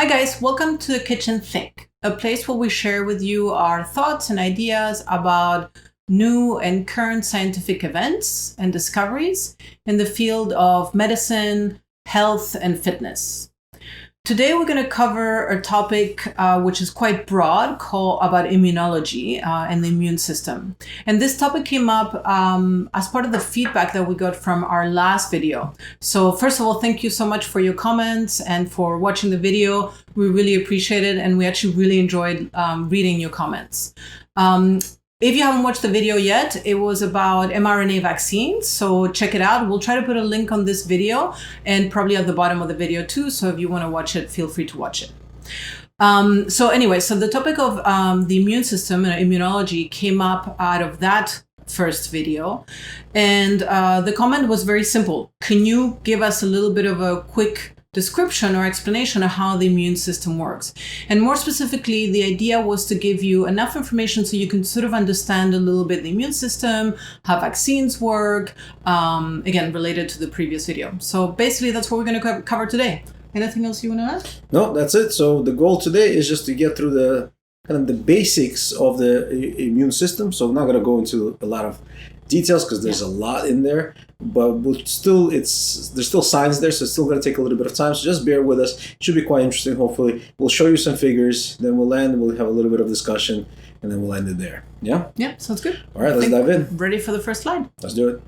Hi guys, welcome to the Kitchen Think, a place where we share with you our thoughts and ideas about new and current scientific events and discoveries in the field of medicine, health, and fitness. Today we're going to cover a topic which is quite broad, about immunology and the immune system. And this topic came up as part of the feedback that we got from our last video. So first of all, thank you so much for your comments and for watching the video. We really appreciate it, and we actually really enjoyed reading your comments. If you haven't watched the video yet, it was about mRNA vaccines, so check it out. We'll try to put a link on this video and probably at the bottom of the video too, so if you want to watch it, feel free to watch it. So the topic of the immune system and immunology came up out of that first video, and the comment was very simple. Can you give us a little bit of a quick description or explanation of how the immune system works? And more specifically, the idea was to give you enough information so you can sort of understand a little bit the immune system, how vaccines work, again, related to the previous video. So basically, that's what we're going to cover today. Anything else you want to add? No, that's it. So the goal today is just to get through the kind of the basics of the immune system. So I'm not going to go into a lot of details because there's a lot in there, but there's still science there, so it's still going to take a little bit of time. So just bear with us. It should be quite interesting. Hopefully, we'll show you some figures, then we'll end. We'll have a little bit of discussion, and then we'll end it there. Yeah. Yeah, sounds good. All right, let's dive in. Ready for the first slide? Let's do it.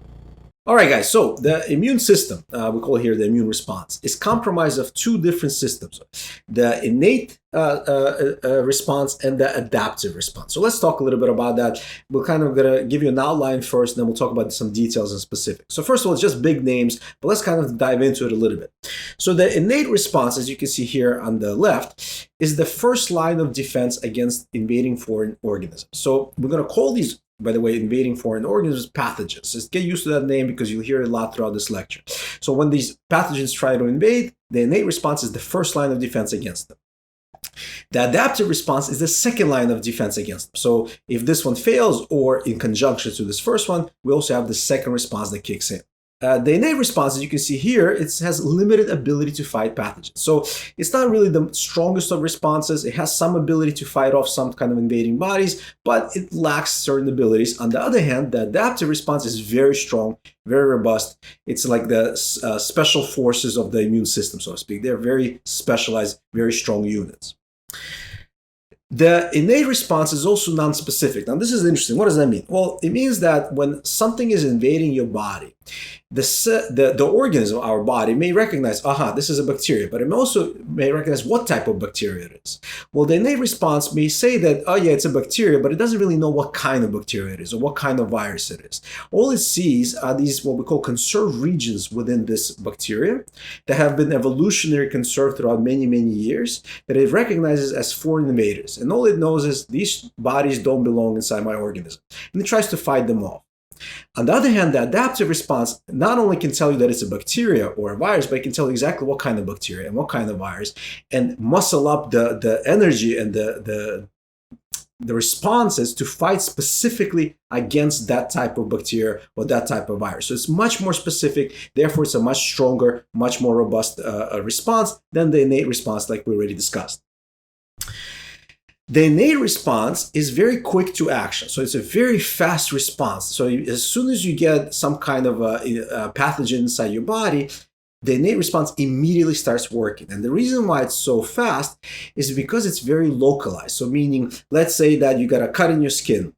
All right, guys. So the immune system, we call it here the immune response, is comprised of two different systems: the innate response and the adaptive response. So let's talk a little bit about that. We're kind of gonna give you an outline first, and then we'll talk about some details and specifics. So first of all, it's just big names, but let's kind of dive into it a little bit. So the innate response, as you can see here on the left, is the first line of defense against invading foreign organisms. So we're gonna call these, by the way, invading foreign organisms, pathogens. Just get used to that name because you'll hear it a lot throughout this lecture. So when these pathogens try to invade, the innate response is the first line of defense against them. The adaptive response is the second line of defense against them. So if this one fails, or in conjunction to this first one, we also have the second response that kicks in. The innate response, as you can see here, it has limited ability to fight pathogens. So it's not really the strongest of responses. It has some ability to fight off some kind of invading bodies, but it lacks certain abilities. On the other hand, the adaptive response is very strong, very robust. It's like the special forces of the immune system, so to speak. They're very specialized, very strong units. The innate response is also non-specific. Now, this is interesting. What does that mean? Well, it means that when something is invading your body, the organism of our body may recognize, this is a bacteria, but it also may recognize what type of bacteria it is. Well, the innate response may say that, oh yeah, it's a bacteria, but it doesn't really know what kind of bacteria it is or what kind of virus it is. All it sees are these what we call conserved regions within this bacteria that have been evolutionarily conserved throughout many, many years, that it recognizes as foreign invaders. And all it knows is these bodies don't belong inside my organism. And it tries to fight them off. On the other hand, the adaptive response not only can tell you that it's a bacteria or a virus, but it can tell you exactly what kind of bacteria and what kind of virus, and muscle up the energy and the responses to fight specifically against that type of bacteria or that type of virus. So it's much more specific. Therefore, it's a much stronger, much more robust response than the innate response, like we already discussed. The innate response is very quick to action. So it's a very fast response. So as soon as you get some kind of a pathogen inside your body, the innate response immediately starts working. And the reason why it's so fast is because it's very localized. So meaning, let's say that you got a cut in your skin,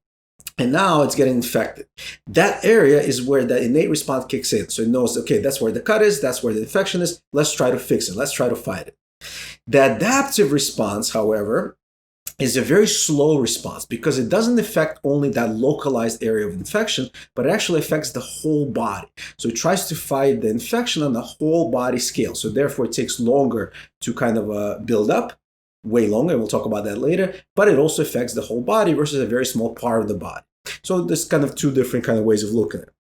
and now it's getting infected. That area is where the innate response kicks in. So it knows, okay, that's where the cut is, that's where the infection is. Let's try to fix it. Let's try to fight it. The adaptive response, however, is a very slow response because it doesn't affect only that localized area of infection, but it actually affects the whole body. So it tries to fight the infection on the whole body scale. So therefore, it takes longer to kind of build up, way longer, and we'll talk about that later, but it also affects the whole body versus a very small part of the body. So there's kind of two different kind of ways of looking at it.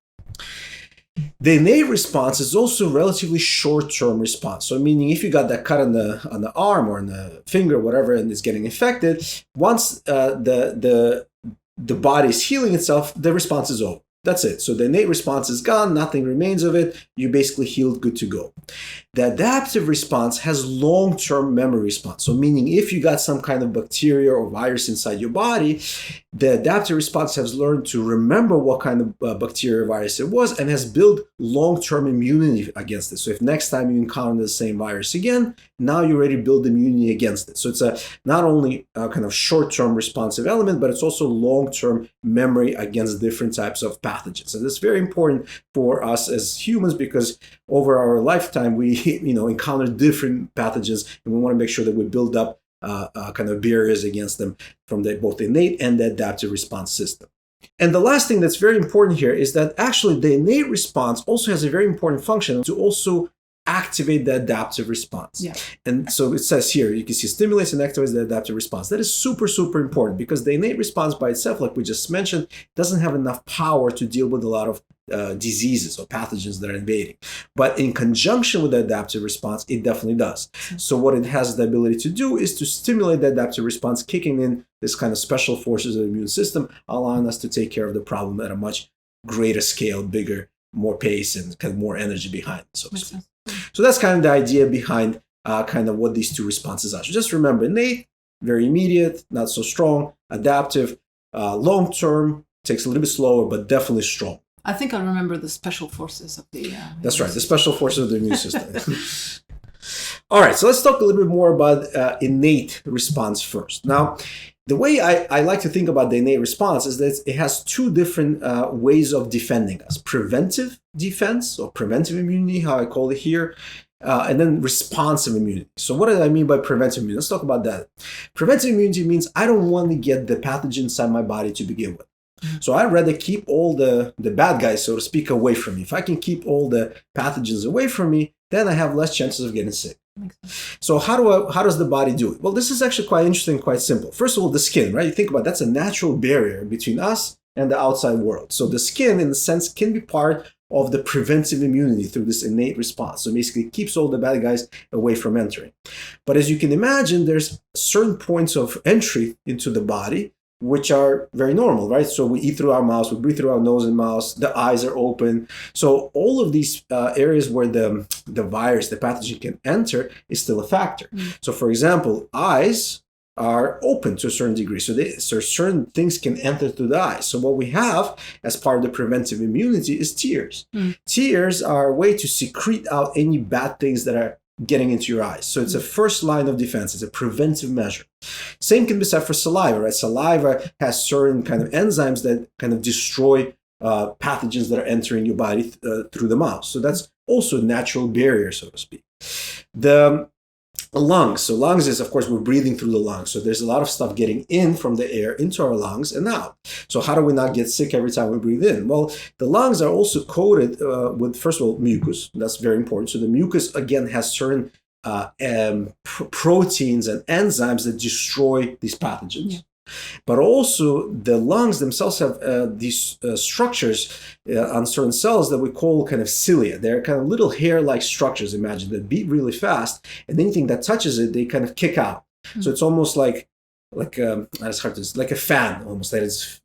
The innate response is also relatively short-term response. So meaning if you got that cut on the arm or on the finger, whatever, and it's getting infected, once the body is healing itself, the response is over. That's it. So the innate response is gone, nothing remains of it. You basically healed, good to go. The adaptive response has long-term memory response. So meaning if you got some kind of bacteria or virus inside your body, the adaptive response has learned to remember what kind of bacteria or virus it was and has built long-term immunity against it. So if next time you encounter the same virus again, now you already build immunity against it. So it's a not only a kind of short-term responsive element, but it's also long-term memory against different types of pathogens. And that's very important for us as humans because over our lifetime, we encounter different pathogens, and we want to make sure that we build up kind of barriers against them from both the innate and the adaptive response system. And the last thing that's very important here is that actually the innate response also has a very important function to also activate the adaptive response. Yeah. And so it says here, you can see stimulates and activates the adaptive response. That is super, super important because the innate response by itself, like we just mentioned, doesn't have enough power to deal with a lot of diseases or pathogens that are invading. But in conjunction with the adaptive response, it definitely does. So what it has the ability to do is to stimulate the adaptive response, kicking in this kind of special forces of the immune system, allowing us to take care of the problem at a much greater scale, bigger, more pace, and kind of more energy behind it, so to speak. So that's kind of the idea behind kind of what these two responses are. So just remember, innate, very immediate, not so strong. Adaptive, long-term, takes a little bit slower, but definitely strong. I think I remember the special forces of the... That's right, the special forces of the immune system. All right, so let's talk a little bit more about innate response first. Now, the way I like to think about the innate response is that it has two different ways of defending us. Preventive defense, or preventive immunity, how I call it here, and then responsive immunity. So what do I mean by preventive immunity? Let's talk about that. Preventive immunity means I don't want to get the pathogen inside my body to begin with. So I'd rather keep all the bad guys, so to speak, away from me. If I can keep all the pathogens away from me, then I have less chances of getting sick. So how does the body do it? Well, this is actually quite interesting, quite simple. First of all, the skin, right? You think about it, that's a natural barrier between us and the outside world. So the skin, in a sense, can be part of the preventive immunity through this innate response. So basically, it keeps all the bad guys away from entering. But as you can imagine, there's certain points of entry into the body which are very normal, right? So we eat through our mouth, we breathe through our nose and mouth, the eyes are open. So all of these areas where the virus, the pathogen can enter is still a factor. So for example, eyes are open to a certain degree. So certain things can enter through the eyes. So what we have as part of the preventive immunity is tears. Tears are a way to secrete out any bad things that are getting into your eyes. So it's a first line of defense. It's a preventive measure. Same can be said for saliva, right? Saliva has certain kind of enzymes that kind of destroy pathogens that are entering your body through the mouth. So that's also a natural barrier, so to speak. The lungs. So lungs is, of course, we're breathing through the lungs. So there's a lot of stuff getting in from the air into our lungs and out. So how do we not get sick every time we breathe in? Well, the lungs are also coated with, first of all, mucus. That's very important. So the mucus, again, has certain proteins and enzymes that destroy these pathogens. Yeah. But also the lungs themselves have these structures on certain cells that we call kind of cilia. They're kind of little hair-like structures, imagine, that beat really fast, and anything that touches it, they kind of kick out. So it's almost like it's hard to, like a fan almost, that is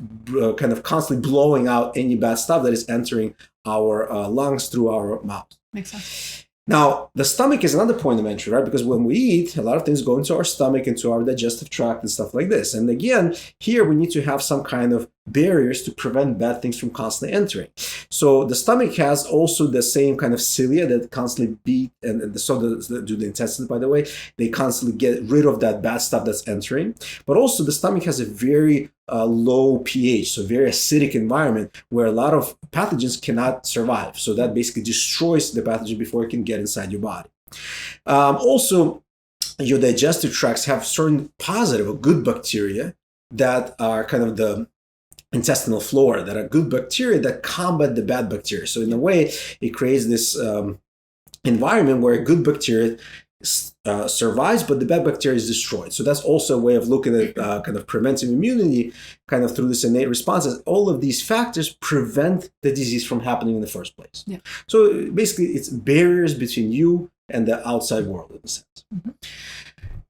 kind of constantly blowing out any bad stuff that is entering our lungs through our mouth. Makes sense. Now, the stomach is another point of entry, right? Because when we eat, a lot of things go into our stomach, into our digestive tract and stuff like this. And again, here we need to have some kind of barriers to prevent bad things from constantly entering. So the stomach has also the same kind of cilia that constantly beat, and so do the intestines, by the way. They constantly get rid of that bad stuff that's entering. But also the stomach has a very low pH, so very acidic environment where a lot of pathogens cannot survive. So that basically destroys the pathogen before it can get inside your body. Also, your digestive tracts have certain positive or good bacteria that are kind of the intestinal flora, that are good bacteria that combat the bad bacteria. So in a way, it creates this environment where good bacteria survives, but the bad bacteria is destroyed. So that's also a way of looking at kind of preventive immunity, kind of through this innate responses. All of these factors prevent the disease from happening in the first place. Yeah. So basically, it's barriers between you and the outside world, in a sense.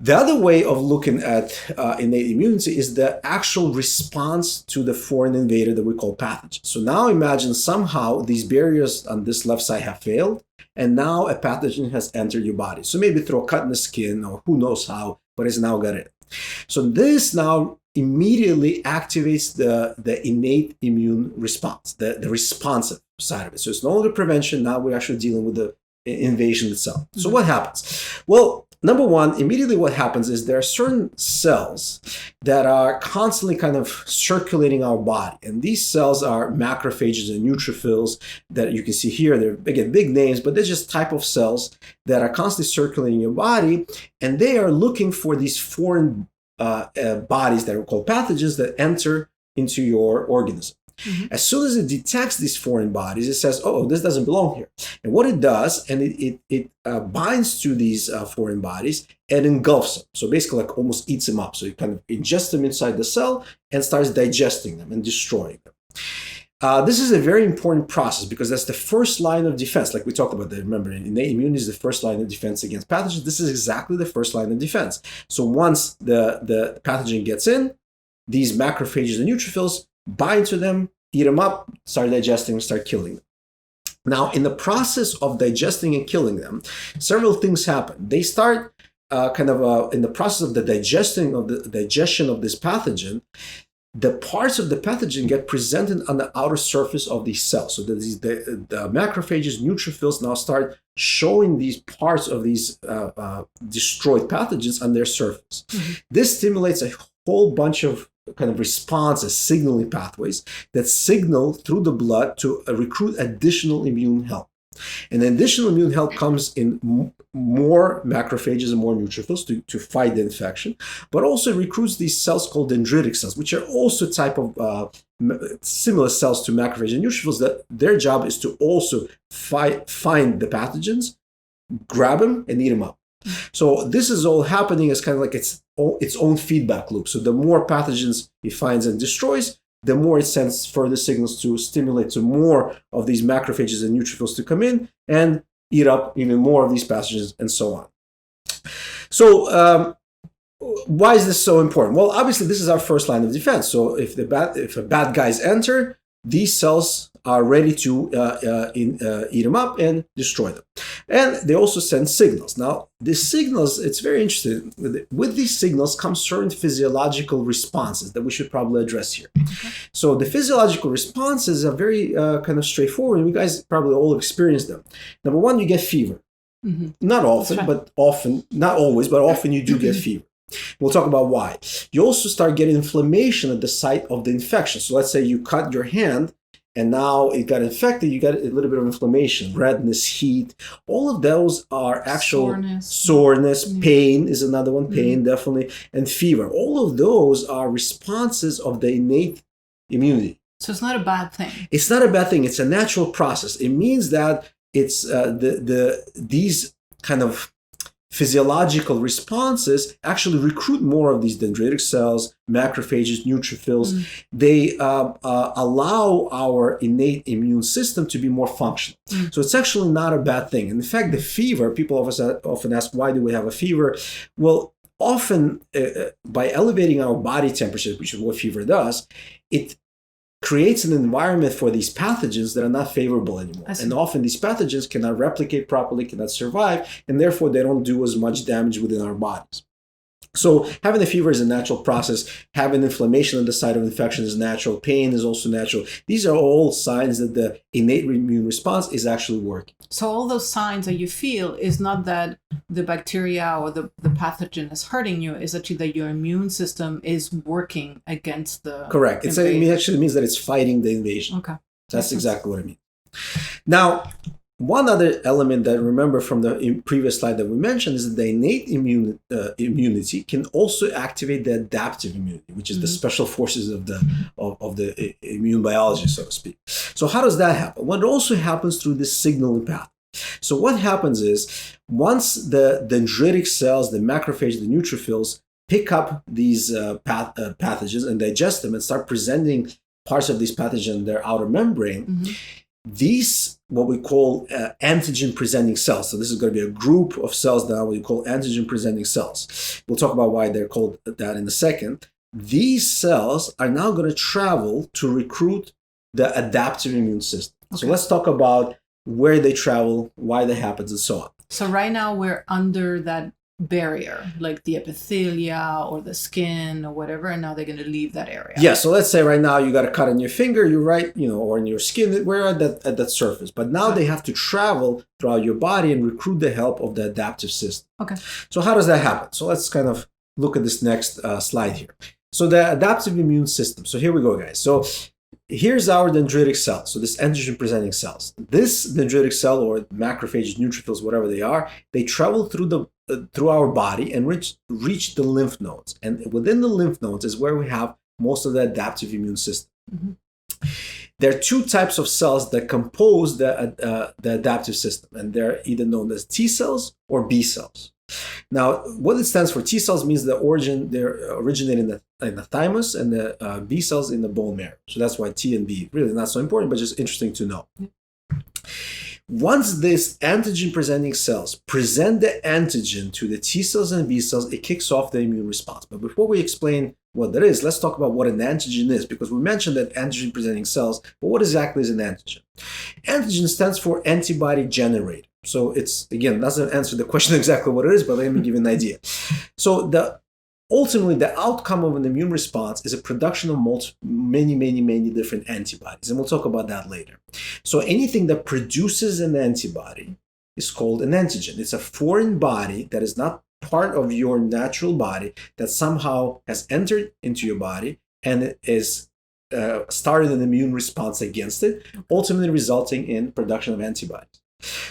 The other way of looking at innate immunity is the actual response to the foreign invader that we call pathogen. So now imagine somehow these barriers on this left side have failed, and now a pathogen has entered your body. So maybe through a cut in the skin or who knows how, but it's now got in. So this now immediately activates the innate immune response, the responsive side of it. So it's no longer prevention, now we're actually dealing with the invasion itself. Mm-hmm. So what happens? Well, number one, immediately what happens is there are certain cells that are constantly kind of circulating our body. And these cells are macrophages and neutrophils that you can see here. They're, again, big names, but they're just type of cells that are constantly circulating your body. And they are looking for these foreign bodies that are called pathogens that enter into your organism. Mm-hmm. As soon as it detects these foreign bodies, it says, oh, this doesn't belong here. And what it does, and it binds to these foreign bodies and engulfs them. So basically like almost eats them up. So it kind of ingests them inside the cell and starts digesting them and destroying them. This is a very important process because that's the first line of defense. Like we talked about, remember, innate immunity is the first line of defense against pathogens. This is exactly the first line of defense. So once the pathogen gets in, these macrophages and neutrophils bind to them, eat them up, start digesting them, start killing them. Now, in the process of digesting and killing them, several things happen. They start in the process of the digestion of this pathogen. The parts of the pathogen get presented on the outer surface of these cells. So the macrophages, neutrophils now start showing these parts of these destroyed pathogens on their surface. Mm-hmm. This stimulates a whole bunch of kind of responses, signaling pathways that signal through the blood to recruit additional immune help. And additional immune help comes in more macrophages and more neutrophils to fight the infection, but also recruits these cells called dendritic cells, which are also a type of similar cells to macrophages and neutrophils that their job is to also find the pathogens, grab them, and eat them up. So this is all happening as kind of like its own feedback loop. So the more pathogens it finds and destroys, the more it sends further signals to stimulate to more of these macrophages and neutrophils to come in and eat up even more of these pathogens and so on. So why is this so important? Well, obviously this is our first line of defense. So if a bad guys enter, these cells are ready to eat them up and destroy them. And they also send signals. Now, these signals, it's very interesting. With these signals come certain physiological responses that we should probably address here. Okay. So the physiological responses are very kind of straightforward. You guys probably all experience them. Number one, you get fever. Mm-hmm. Not often, right. But often, not always, but often you do get fever. We'll talk about why. You also start getting inflammation at the site of the infection. So let's say you cut your hand and now it got infected, you got a little bit of inflammation, redness, heat. All of those are actual soreness, pain is another one, pain definitely, and fever. All of those are responses of the innate immunity. So it's not a bad thing. It's not a bad thing. It's a natural process. It means that it's these kind of physiological responses actually recruit more of these dendritic cells, macrophages, neutrophils. They allow our innate immune system to be more functional. So it's actually not a bad thing. And in fact, the fever, people often ask, why do we have a fever? Well, often by elevating our body temperature, which is what fever does, it creates an environment for these pathogens that are not favorable anymore. And often these pathogens cannot replicate properly, cannot survive, and therefore they don't do as much damage within our bodies. So having a fever is a natural process. Having inflammation on the site of infection is natural. Pain is also natural. These are all signs that the innate immune response is actually working. So all those signs that you feel is not that the bacteria or the pathogen is hurting you, it's actually that your immune system is working against the Correct. It actually means that it's fighting the invasion. Okay. That's exactly what I mean. Now, one other element that I remember from the previous slide that we mentioned is that the innate immunity can also activate the adaptive immunity, which is the special forces of the immune biology, so to speak. So how does that happen? Well, it also happens through this signaling path. So what happens is once the dendritic cells, the macrophages, the neutrophils pick up these pathogens and digest them and start presenting parts of these pathogens in their outer membrane, these, what we call antigen presenting cells. So this is going to be a group of cells that are what we call antigen presenting cells. We'll talk about why they're called that in a second. These cells are now going to travel to recruit the adaptive immune system. Okay. So let's talk about where they travel, why that happens, and so on. So right now we're under that barrier, like the epithelia or the skin or whatever, and now they're going to leave that area. Yeah, so let's say right now you got a cut on your finger, you're right, or in your skin, we're at that surface. But now they have to travel throughout your body and recruit the help of the adaptive system. Okay. So how does that happen? So let's kind of look at this next slide here. So the adaptive immune system. So here we go, guys. So here's our dendritic cell. So this antigen presenting cells. This dendritic cell, or macrophages, neutrophils, whatever they are, they travel through our body and reach the lymph nodes. And within the lymph nodes is where we have most of the adaptive immune system. Mm-hmm. There are two types of cells that compose the adaptive system, and they're either known as T cells or B cells. Now, what it stands for, T cells means they're originating in the thymus, and the B cells in the bone marrow. So that's why T and B, really not so important, but just interesting to know. Once these antigen-presenting cells present the antigen to the T cells and B cells, it kicks off the immune response. But before we explain what that is, let's talk about what an antigen is, because we mentioned that antigen-presenting cells, but what exactly is an antigen? Antigen stands for antibody generator. So it's, again, doesn't answer the question exactly what it is, but let me give you an idea. So ultimately, the outcome of an immune response is a production of many different antibodies. And we'll talk about that later. So anything that produces an antibody is called an antigen. It's a foreign body that is not part of your natural body, that somehow has entered into your body and is started an immune response against it, ultimately resulting in production of antibodies.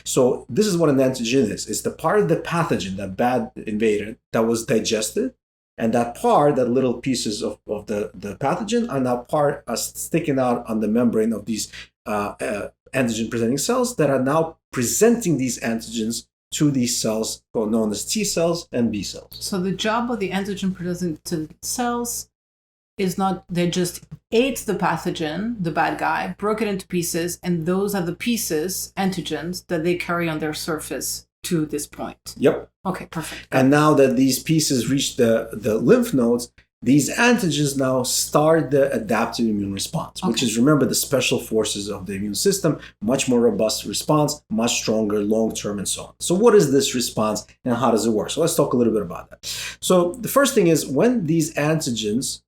So this is what an antigen is. It's the part of the pathogen, that bad invader, that was digested. And that part, that little pieces of the pathogen are now sticking out on the membrane of these antigen-presenting cells that are now presenting these antigens to these cells known as T cells and B cells. So the job of the antigen-presenting cells is not, they just ate the pathogen, the bad guy, broke it into pieces, and those are the pieces, antigens, that they carry on their surface to this point. Yep. Okay, perfect. And now that these pieces reach the lymph nodes, these antigens now start the adaptive immune response, which is, remember, the special forces of the immune system, much more robust response, much stronger long-term, and so on. So what is this response and how does it work? So let's talk a little bit about that. So the first thing is, when these antigens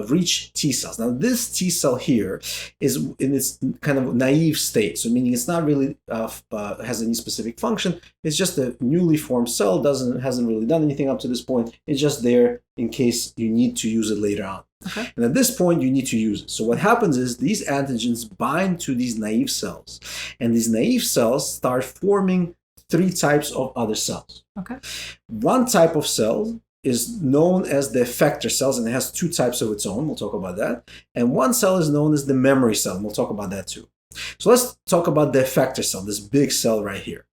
reach T cells. Now this T cell here is in its kind of naive state, so meaning it's not really has any specific function. It's just a newly formed cell, hasn't really done anything up to this point. It's just there in case you need to use it later on. Okay. And at this point, you need to use it. So what happens is these antigens bind to these naive cells, and these naive cells start forming three types of other cells. Okay. One type of cell is known as the effector cells, and it has two types of its own. We'll talk about that. And one cell is known as the memory cell, and we'll talk about that too. So let's talk about the effector cell, this big cell right here.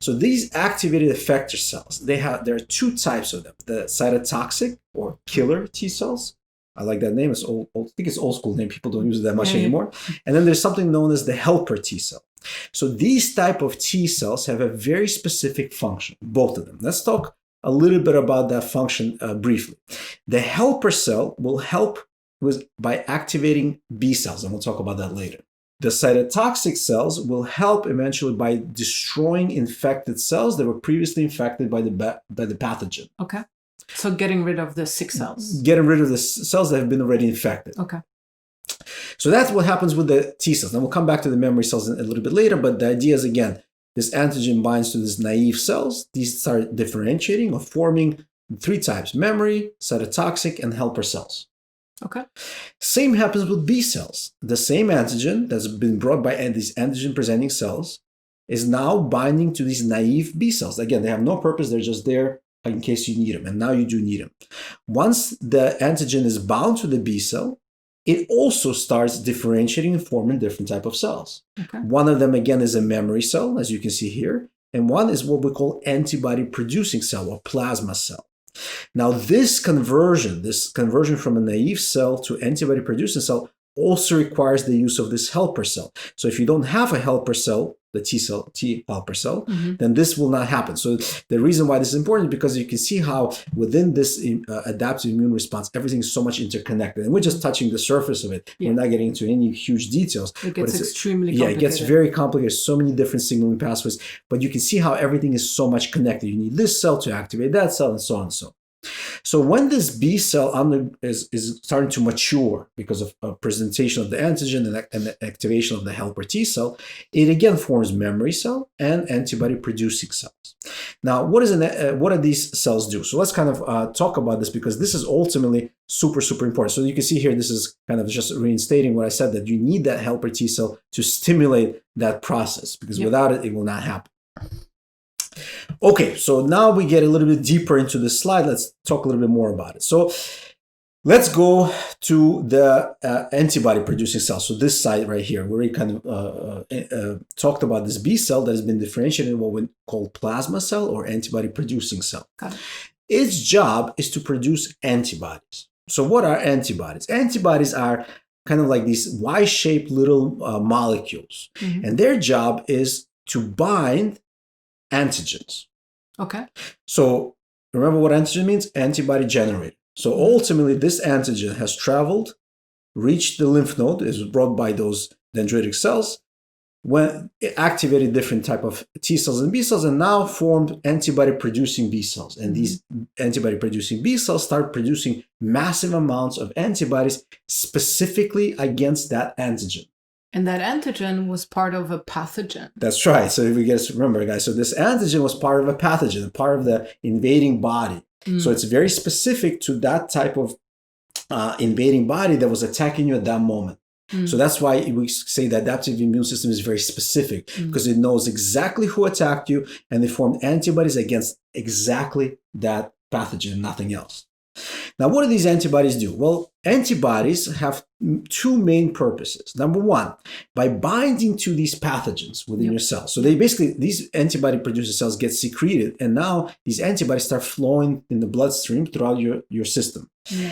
So these activated effector cells, there are two types of them: the cytotoxic or killer T cells. I like that name. It's old. I think it's old school name. People don't use it that much anymore. And then there's something known as the helper T cell. So these type of T cells have a very specific function, both of them. Let's talk a little bit about that function briefly. The helper cell will help by activating B cells, and we'll talk about that later. The cytotoxic cells will help eventually by destroying infected cells that were previously infected by the pathogen. Okay. So getting rid of the sick cells. Getting rid of the cells that have been already infected. Okay. So that's what happens with the T cells. Now we'll come back to the memory cells a little bit later, but the idea is, again, this antigen binds to these naive cells. These start differentiating or forming three types: memory, cytotoxic, and helper cells. Okay. Same happens with B cells. The same antigen that's been brought by these antigen-presenting cells is now binding to these naive B cells. Again, they have no purpose. They're just there in case you need them, and now you do need them. Once the antigen is bound to the B cell, it also starts differentiating and forming different type of cells. Okay. One of them, again, is a memory cell, as you can see here, and one is what we call antibody producing cell or plasma cell. Now, this conversion from a naive cell to antibody producing cell also requires the use of this helper cell. So if you don't have a helper cell, the T helper cell, then this will not happen. So the reason why this is important is because you can see how within this adaptive immune response, everything is so much interconnected. And we're just touching the surface of it. We're not getting into any huge details. It gets extremely complicated. Yeah, it gets very complicated. So many different signaling pathways. But you can see how everything is so much connected. You need this cell to activate that cell and so on and so on. So when this B cell is starting to mature because of presentation of the antigen and the activation of the helper T cell, it again forms memory cell and antibody producing cells. Now, what do these cells do? So let's kind of talk about this, because this is ultimately super, super important. So you can see here, this is kind of just reinstating what I said, that you need that helper T cell to stimulate that process, because without it, it will not happen. Okay, so now we get a little bit deeper into this slide. Let's talk a little bit more about it. So let's go to the antibody producing cells. So this side right here, we already kind of talked about this B cell that has been differentiated in what we call plasma cell or antibody producing cell. Its job is to produce antibodies. So what are antibodies? Antibodies are kind of like these Y-shaped little molecules. And their job is to bind antigens. Okay. So remember what antigen means? Antibody generated. So ultimately, this antigen has traveled, reached the lymph node, is brought by those dendritic cells, when it activated different type of T cells and B cells, and now formed antibody-producing B cells. And these antibody-producing B cells start producing massive amounts of antibodies specifically against that antigen. And that antigen was part of a pathogen. That's right. So if we guys remember, guys, so this antigen was part of a pathogen, part of the invading body. So it's very specific to that type of invading body that was attacking you at that moment. So that's why we say the adaptive immune system is very specific, because it knows exactly who attacked you, and they formed antibodies against exactly that pathogen, nothing else. Now, what do these antibodies do? Well, antibodies have two main purposes. Number one, by binding to these pathogens within your cells. So these antibody producing cells get secreted, and now these antibodies start flowing in the bloodstream throughout your system.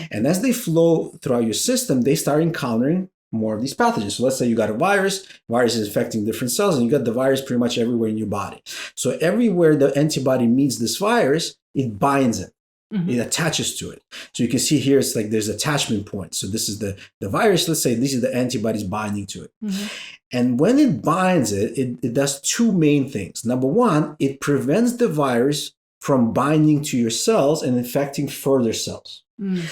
And as they flow throughout your system, they start encountering more of these pathogens. So let's say you got a virus is infecting different cells, and you got the virus pretty much everywhere in your body. So everywhere the antibody meets this virus, it binds it. It attaches to it. So you can see here, it's like there's attachment points. So this is the virus. Let's say these are the antibodies binding to it. And when it binds it does two main things. Number one, it prevents the virus from binding to your cells and infecting further cells.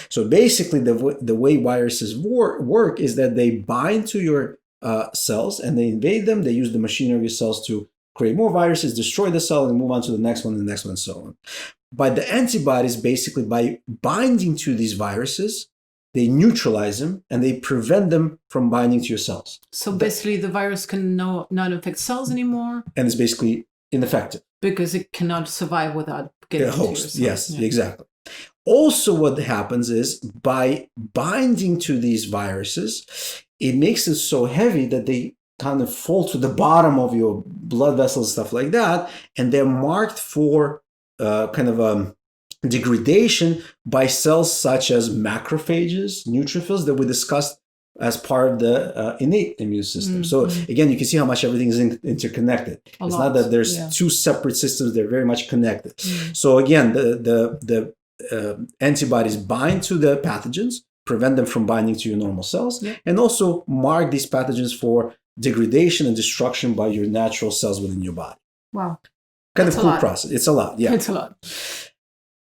So basically, the way viruses work is that they bind to your cells and they invade them. They use the machinery of your cells to create more viruses, destroy the cell, and move on to the next one, and so on. But the antibodies, basically, by binding to these viruses, they neutralize them and they prevent them from binding to your cells. So basically, the virus can not infect cells anymore. And it's basically ineffective. Because it cannot survive without getting to your cells. Yes, exactly. Also, what happens is by binding to these viruses, it makes it so heavy that they kind of fall to the bottom of your blood vessels, stuff like that, and they're marked for degradation by cells such as macrophages, neutrophils that we discussed as part of the innate immune system. So again, you can see how much everything is interconnected. It's not that there's two separate systems; they're very much connected. So again, the antibodies bind to the pathogens, prevent them from binding to your normal cells, and also mark these pathogens for degradation and destruction by your natural cells within your body. Wow. Kind of cool process. It's a lot. Yeah. It's a lot.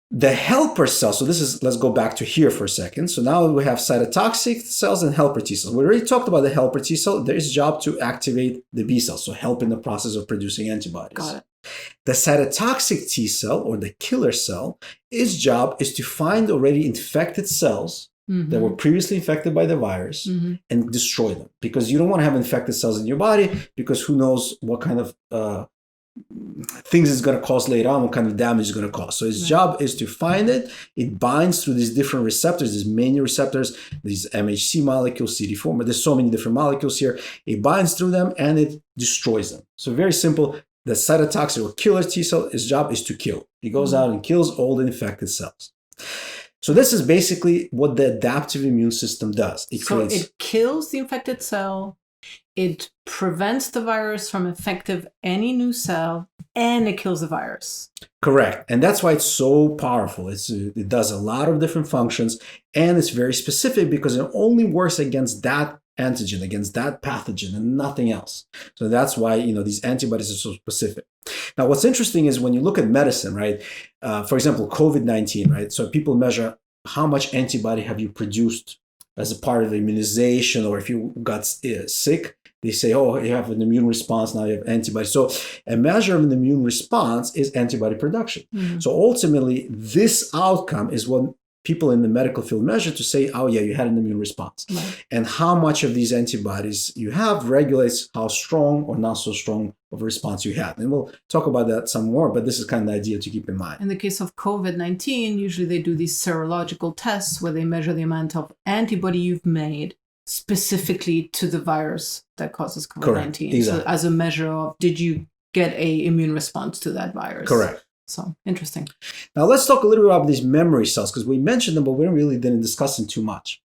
The helper cells, so let's go back to here for a second. So now we have cytotoxic cells and helper T cells. We already talked about the helper T cell. There is a job to activate the B cells, so help in the process of producing antibodies. Got it. The cytotoxic T cell, or the killer cell, its job is to find already infected cells that were previously infected by the virus and destroy them. Because you don't want to have infected cells in your body, because who knows what kind of things it's going to cause later on, what kind of damage it's going to cause. So its job is to find it. It binds through these different receptors, these many receptors, these MHC molecules, CD4, but there's so many different molecules here. It binds through them and it destroys them. So very simple. The cytotoxic or killer T cell, its job is to kill. It goes out and kills all the infected cells. So this is basically what the adaptive immune system does. It kills the infected cell, it prevents the virus from infecting any new cell, and it kills the virus. Correct. And that's why it's so powerful. It does a lot of different functions, and it's very specific because it only works against that antigen, against that pathogen, and nothing else. So that's why, these antibodies are so specific. Now, what's interesting is when you look at medicine, right? For example, COVID-19, right? So people measure how much antibody have you produced as a part of immunization, or if you got sick, they say, oh, you have an immune response, now you have antibodies. So a measure of an immune response is antibody production. Mm-hmm. So ultimately, this outcome is what people in the medical field measure to say, oh yeah, you had an immune response. Right. And how much of these antibodies you have regulates how strong or not so strong of a response you had. And we'll talk about that some more, but this is kind of the idea to keep in mind. In the case of COVID-19, usually they do these serological tests where they measure the amount of antibody you've made specifically to the virus that causes COVID-19. Correct. Exactly. So as a measure of, did you get an immune response to that virus? Correct. So interesting. Now let's talk a little bit about these memory cells, because we mentioned them, but we really didn't discuss them too much.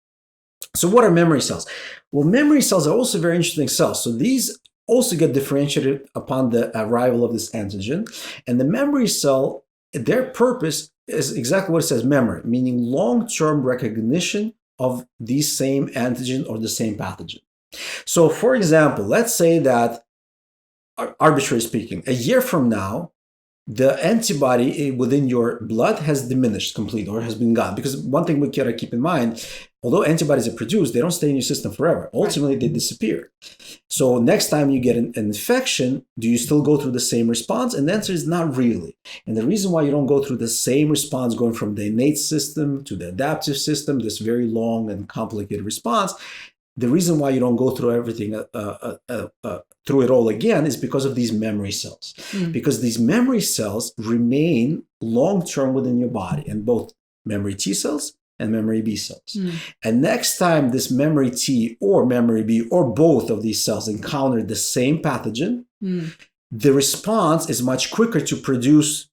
So what are memory cells? Well, memory cells are also very interesting cells. So these also get differentiated upon the arrival of this antigen. And the memory cell, their purpose is exactly what it says, memory, meaning long-term recognition of the same antigen or the same pathogen. So for example, let's say that, arbitrarily speaking, a year from now, the antibody within your blood has diminished completely or has been gone. Because one thing we gotta keep in mind, although antibodies are produced, they don't stay in your system forever. Ultimately, they disappear. So next time you get an infection, do you still go through the same response? And the answer is not really. And the reason why you don't go through the same response going from the innate system to the adaptive system, this very long and complicated response, the reason why you don't go through everything, through it all again, is because of these memory cells. Because these memory cells remain long-term within your body, and both memory T cells and memory B cells. And next time this memory T or memory B or both of these cells encounter the same pathogen, the response is much quicker to produce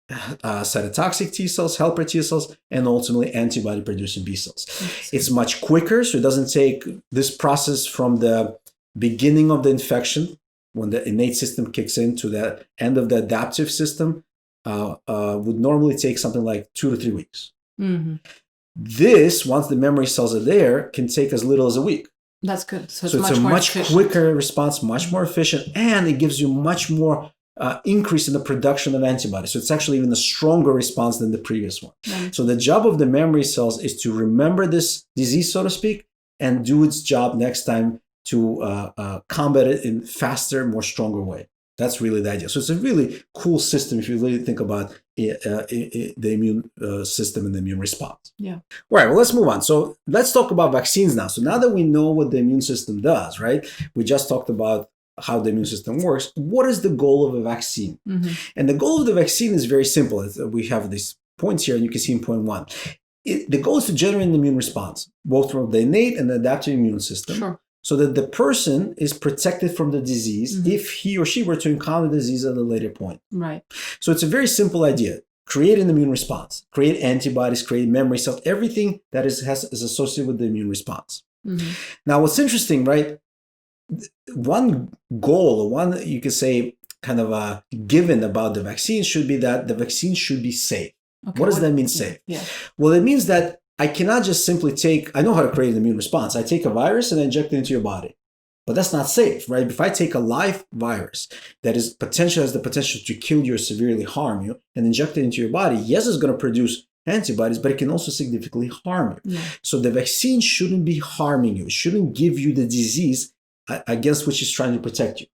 cytotoxic T cells, helper T cells, and ultimately antibody producing B cells. It's much quicker, so it doesn't take this process from the beginning of the infection, when the innate system kicks in, to the end of the adaptive system, would normally take something like 2 to 3 weeks. This, once the memory cells are there, can take as little as a week. That's good. So it's a much quicker response, much more efficient, and it gives you much more increase in the production of antibodies. So it's actually even a stronger response than the previous one. So the job of the memory cells is to remember this disease, so to speak, and do its job next time to combat it in faster, more stronger way. That's really the idea. So it's a really cool system if you really think about the immune system and the immune response. Yeah. All right, well, let's move on. So let's talk about vaccines now. So now that we know what the immune system does, right? We just talked about how the immune system works. What is the goal of a vaccine? And the goal of the vaccine is very simple. We have these points here, and you can see in point 1. The goal is to generate an immune response, both from the innate and the adaptive immune system, so that the person is protected from the disease if he or she were to encounter the disease at a later point. Right. So it's a very simple idea. Create an immune response, create antibodies, create memory cells, everything that is associated with the immune response. Now, what's interesting, right? One goal, or one, you could say, kind of a given about the vaccine should be that the vaccine should be safe. Okay, what does that mean, safe? Well, it means that I cannot just simply I know how to create an immune response. I take a virus and I inject it into your body. But that's not safe, right? If I take a live virus that has the potential to kill you or severely harm you and inject it into your body, yes, it's going to produce antibodies, but it can also significantly harm you. So the vaccine shouldn't be harming you. It shouldn't give you the disease against which it's trying to protect you.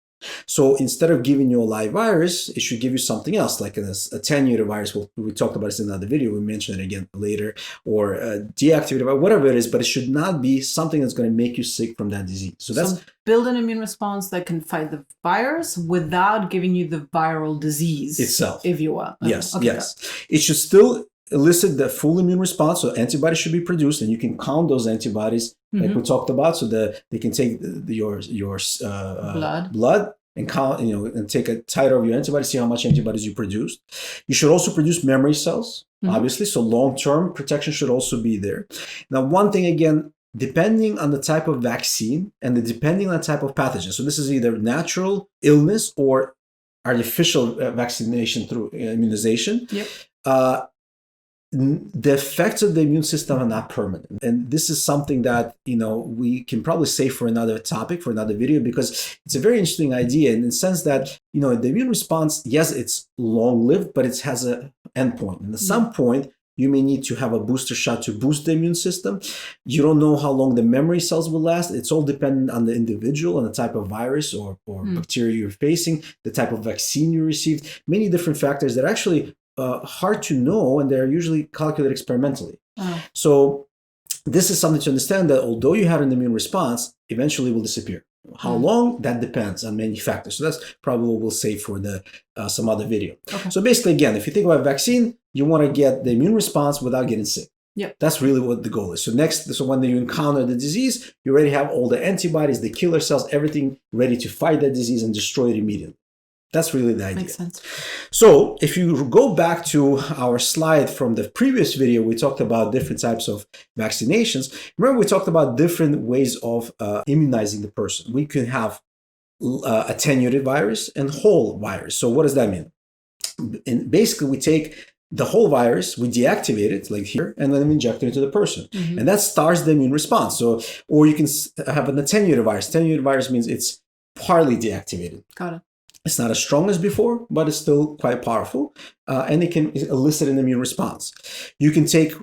So instead of giving you a live virus, it should give you something else, like a attenuated virus. We talked about this in another video. We mentioned it again later, or deactivated virus, whatever it is, but it should not be something that's going to make you sick from that disease. So build an immune response that can fight the virus without giving you the viral disease itself, if you will. Yes. It should still elicit the full immune response, so antibodies should be produced, and you can count those antibodies like we talked about, so that they can take your blood and count, and take a titer of your antibodies, see how much antibodies you produced. You should also produce memory cells, obviously. So long-term protection should also be there. Now, one thing again, depending on the type of vaccine and depending on the type of pathogen. So this is either natural illness or artificial vaccination through immunization. Yep. The effects of the immune system are not permanent. And this is something that, we can probably save for another topic, for another video, because it's a very interesting idea in the sense that, the immune response, yes, it's long-lived, but it has an endpoint. And at some point, you may need to have a booster shot to boost the immune system. You don't know how long the memory cells will last. It's all dependent on the individual and the type of virus or bacteria you're facing, the type of vaccine you received, many different factors that are actually hard to know, and they're usually calculated experimentally. So this is something to understand, that although you have an immune response, eventually it will disappear. How long? That depends on many factors. So that's probably what we'll save for some other video. Okay. So basically, again, if you think about vaccine, you want to get the immune response without getting sick. Yep. That's really what the goal is. So when you encounter the disease, you already have all the antibodies, the killer cells, everything ready to fight that disease and destroy it immediately. That's really the idea. Makes sense. So if you go back to our slide from the previous video, we talked about different types of vaccinations. Remember, we talked about different ways of immunizing the person. We can have attenuated virus and whole virus. So what does that mean? And basically, we take the whole virus, we deactivate it, like here, and then we inject it into the person. And that starts the immune response. So, or you can have an attenuated virus. Attenuated virus means it's partly deactivated. Got it. It's not as strong as before, but it's still quite powerful, and it can elicit an immune response. You can take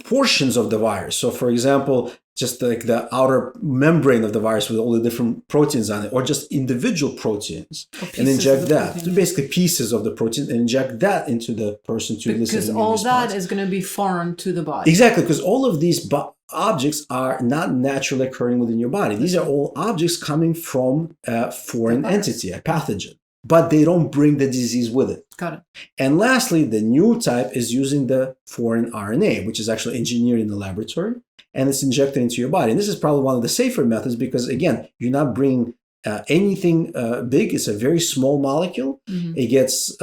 portions of the virus. So, for example, just like the outer membrane of the virus with all the different proteins on it, or just individual proteins, and inject that. So basically pieces of the protein, and inject that into the person to elicit an immune response. Because all that is going to be foreign to the body. Exactly, because all of these objects are not naturally occurring within your body. These are all objects coming from a foreign entity, a pathogen, but they don't bring the disease with it. Got it. And lastly, the new type is using the foreign RNA, which is actually engineered in the laboratory, and it's injected into your body. And this is probably one of the safer methods because, again, you're not bringing anything big. It's a very small molecule. It gets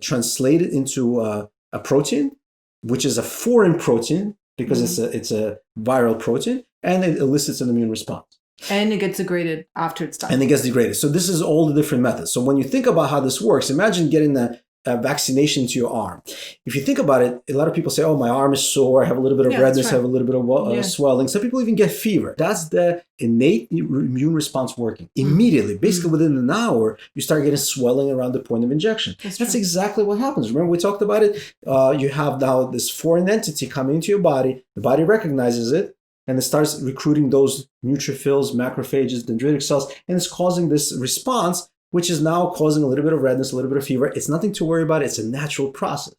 translated into a protein, which is a foreign protein, because it's a viral protein, and it elicits an immune response. And it gets degraded after it's done. And it gets degraded. So this is all the different methods. So when you think about how this works, imagine getting a vaccination into your arm. If you think about it, a lot of people say, oh, my arm is sore, I have a little bit of redness, I have a little bit of swelling. Some people even get fever. That's the innate immune response working. Immediately, basically within an hour, you start getting swelling around the point of injection. That's exactly what happens. Remember, we talked about it. You have now this foreign entity coming into your body. The body recognizes it, and it starts recruiting those neutrophils, macrophages, dendritic cells, and it's causing this response, which is now causing a little bit of redness, a little bit of fever. It's nothing to worry about. It's a natural process.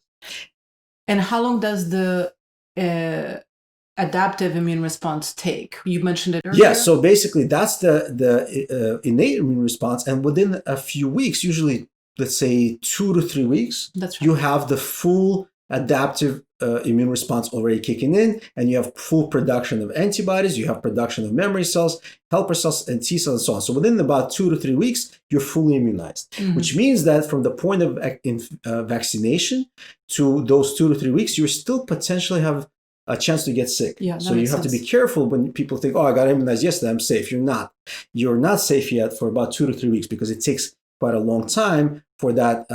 And how long does the adaptive immune response take? You mentioned it earlier. Yeah, so basically that's the innate immune response. And within a few weeks, usually, let's say 2 to 3 weeks, you have the full adaptive immune response already kicking in, and you have full production of antibodies, you have production of memory cells, helper cells, and T cells, and so on. So within about 2 to 3 weeks, you're fully immunized, which means that from the point of vaccination to those 2 to 3 weeks, you still potentially have a chance to get sick. So you have to be careful when people think, oh, I got immunized yesterday, I'm safe. You're not. You're not safe yet for about 2 to 3 weeks because it takes quite a long time for that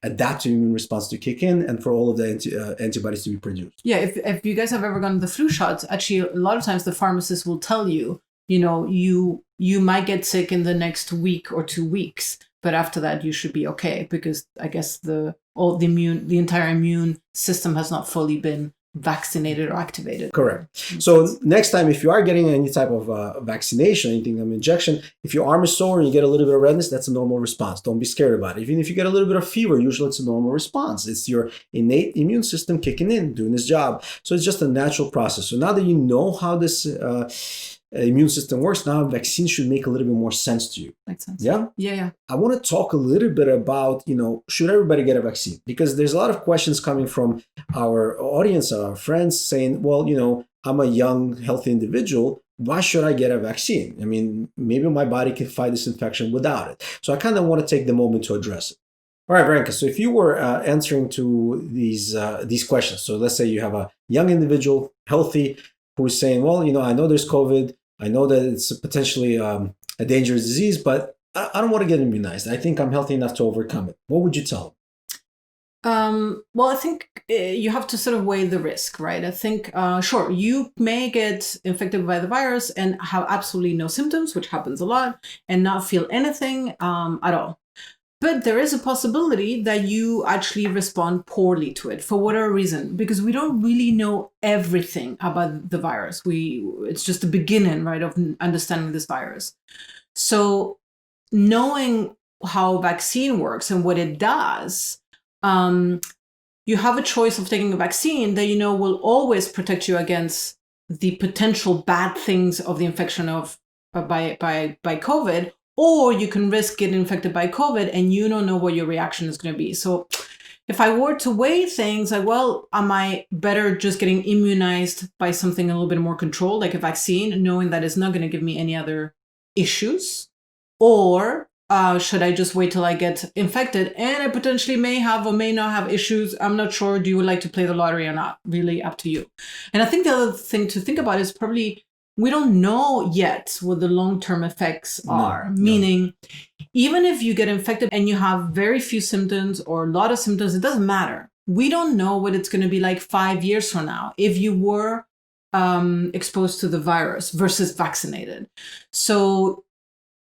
adaptive immune response to kick in and for all of the antibodies to be produced. Yeah, if you guys have ever gotten the flu shots, actually, a lot of times the pharmacist will tell you, you might get sick in the next week or 2 weeks, but after that you should be okay because I guess the entire immune system has not fully been vaccinated or activated. Correct. So next time, if you are getting any type of vaccination, anything of injection, if your arm is sore and you get a little bit of redness, that's a normal response. Don't be scared about it. Even if you get a little bit of fever, usually it's a normal response. It's your innate immune system kicking in, doing its job. So it's just a natural process. So now that you know how this immune system works, now vaccine should make a little bit more sense to you. Makes sense. Yeah? Yeah. I want to talk a little bit about, should everybody get a vaccine? Because there's a lot of questions coming from our audience, our friends saying, well, I'm a young, healthy individual. why should I get a vaccine? I mean, maybe my body can fight this infection without it. So I kind of want to take the moment to address it. All right, Veronica, so if you were answering to these questions, so let's say you have a young individual, healthy, who's saying, well, I know there's COVID. I know that it's potentially a dangerous disease, but I don't want to get immunized. I think I'm healthy enough to overcome it. What would you tell them? Well, I think you have to sort of weigh the risk, right? I think, sure, you may get infected by the virus and have absolutely no symptoms, which happens a lot, and not feel anything at all. But there is a possibility that you actually respond poorly to it for whatever reason, because we don't really know everything about the virus. It's just the beginning, right, of understanding this virus. So knowing how vaccine works and what it does, you have a choice of taking a vaccine that will always protect you against the potential bad things of the infection by COVID, or you can risk getting infected by COVID and you don't know what your reaction is going to be. So if I were to weigh things like, well, am I better just getting immunized by something a little bit more controlled, like a vaccine, knowing that it's not going to give me any other issues? Or should I just wait till I get infected and I potentially may have or may not have issues? I'm not sure. Do you like to play the lottery or not? Really up to you. And I think the other thing to think about is probably we don't know yet what the long-term effects are. Meaning, even if you get infected and you have very few symptoms or a lot of symptoms, it doesn't matter. We don't know what it's going to be like 5 years from now if you were exposed to the virus versus vaccinated. So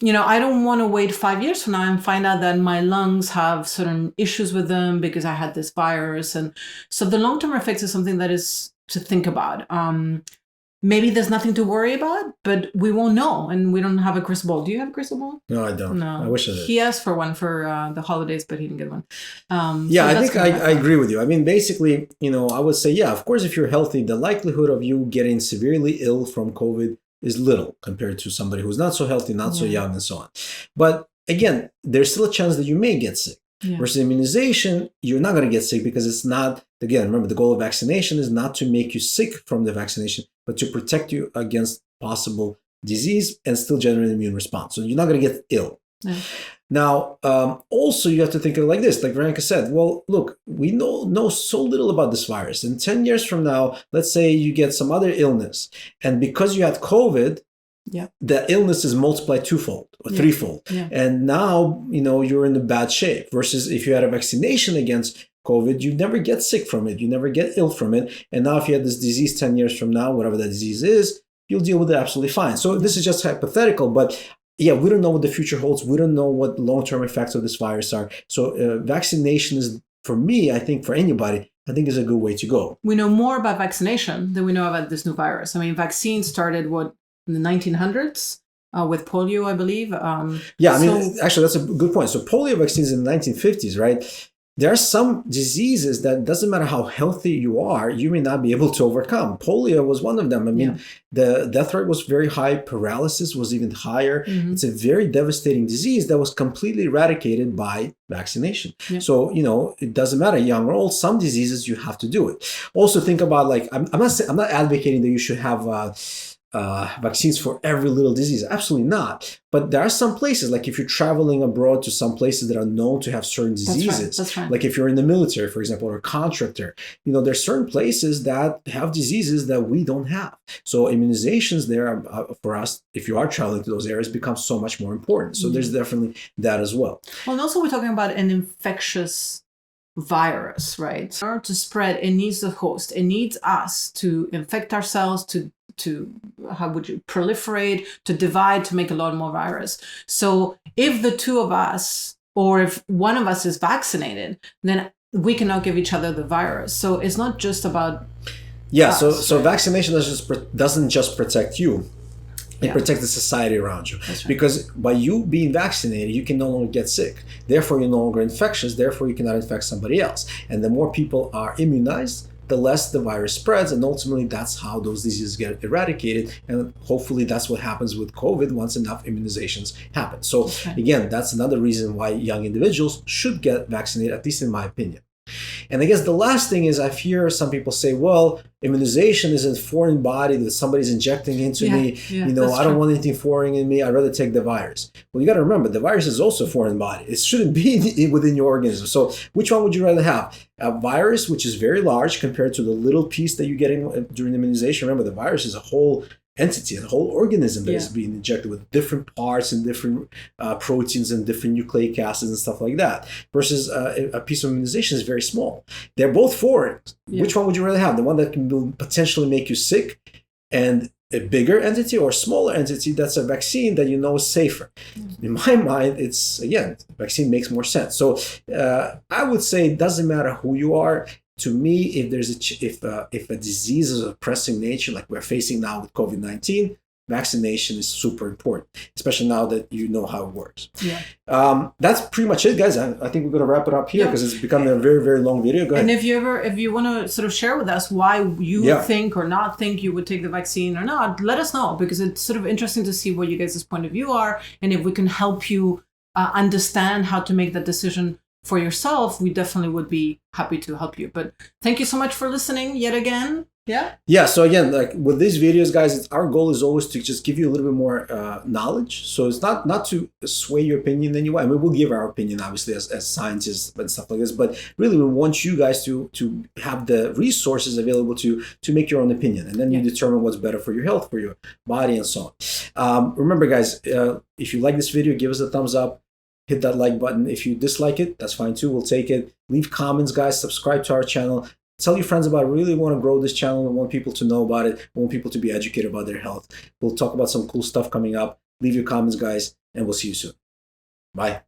I don't want to wait 5 years from now and find out that my lungs have certain issues with them because I had this virus. And so the long-term effects is something that is to think about. Maybe there's nothing to worry about, but we won't know. And we don't have a crystal ball. Do you have a crystal ball? No, I don't. No. I wish I did. He asked for one for the holidays, but he didn't get one. Yeah, so I think I agree with you. I mean, basically, I would say, yeah, of course, if you're healthy, the likelihood of you getting severely ill from COVID is little compared to somebody who's not so healthy, not so young, and so on. But again, there's still a chance that you may get sick. Yeah. Versus immunization, you're not going to get sick because it's not, again, remember, the goal of vaccination is not to make you sick from the vaccination, but to protect you against possible disease and still generate an immune response. So you're not going to get ill. Yeah. Now, also, you have to think of it like this, like Veronica said, well, look, we know so little about this virus. And 10 years from now, let's say you get some other illness. And because you had COVID, the illness is multiplied twofold or threefold. Yeah. And now, you're in a bad shape versus if you had a vaccination against COVID, you never get sick from it. You never get ill from it. And now if you had this disease 10 years from now, whatever that disease is, you'll deal with it absolutely fine. So this is just hypothetical, but yeah, we don't know what the future holds. We don't know what long-term effects of this virus are. So vaccination is, for me, I think for anybody, I think is a good way to go. We know more about vaccination than we know about this new virus. I mean, vaccines started, in the 1900s with polio, I believe. Actually, that's a good point. So polio vaccines in the 1950s, right? There are some diseases that doesn't matter how healthy you are, you may not be able to overcome. Polio was one of them. I mean, the death rate was very high. Paralysis was even higher. Mm-hmm. It's a very devastating disease that was completely eradicated by vaccination. Yeah. So, it doesn't matter, young or old, some diseases you have to do it. Also think about I'm not advocating that you should have vaccines for every little disease. Absolutely not. But there are some places, like if you're traveling abroad to some places that are known to have certain diseases, That's right. Like if you're in the military, for example, or a contractor, there's certain places that have diseases that we don't have. So immunizations there for us, if you are traveling to those areas, becomes so much more important. So there's definitely that as well. Well, and also we're talking about an infectious virus, right? In order to spread, it needs the host. It needs us to infect ourselves, to how would you proliferate, to divide, to make a lot more virus. So if the two of us, or if one of us is vaccinated, then we cannot give each other the virus. So it's not just about us, so vaccination doesn't just protect you. It protects the society around you. Right. Because by you being vaccinated, you can no longer get sick. Therefore, you're no longer infectious. Therefore, you cannot infect somebody else. And the more people are immunized, the less the virus spreads. And ultimately, that's how those diseases get eradicated. And hopefully, that's what happens with COVID once enough immunizations happen. So again, that's another reason why young individuals should get vaccinated, at least in my opinion. And I guess the last thing is I hear some people say, well, immunization is a foreign body that somebody's injecting into me. Yeah, I don't want anything foreign in me. I'd rather take the virus. Well, you got to remember, the virus is also a foreign body. It shouldn't be within your organism. So which one would you rather have? A virus, which is very large compared to the little piece that you get in during immunization. Remember, the virus is a whole entity, a whole organism that is being injected with different parts and different proteins and different nucleic acids and stuff like that. Versus a piece of immunization is very small. They're both foreign. Which one would you rather have? The one that can potentially make you sick and a bigger entity, or a smaller entity that's a vaccine that you know is safer? In my mind, it's, again, vaccine makes more sense. So I would say it doesn't matter who you are. To me, if there's if a disease is of a pressing nature, like we're facing now with COVID-19, vaccination is super important, especially now that you know how it works. That's pretty much it, guys. I think we're going to wrap it up here because it's becoming a very, very long video. Go ahead. And if you want to sort of share with us why you think or not think you would take the vaccine or not, let us know, because it's sort of interesting to see what you guys' point of view are. And if we can help you understand how to make that decision for yourself, we definitely would be happy to help you. But thank you so much for listening yet again. Yeah. So again, like with these videos, guys, our goal is always to just give you a little bit more knowledge. So it's not to sway your opinion in any way. I mean, we'll give our opinion, obviously, as scientists and stuff like this. But really, we want you guys to have the resources available to make your own opinion, and then you determine what's better for your health, for your body, and so on. Remember, guys, if you like this video, give us a thumbs up. Hit that like button. If you dislike it, that's fine too. We'll take it. Leave comments, guys. Subscribe to our channel. Tell your friends about it. We really want to grow this channel. We want people to know about it. We want people to be educated about their health. We'll talk about some cool stuff coming up. Leave your comments, guys, and we'll see you soon. Bye.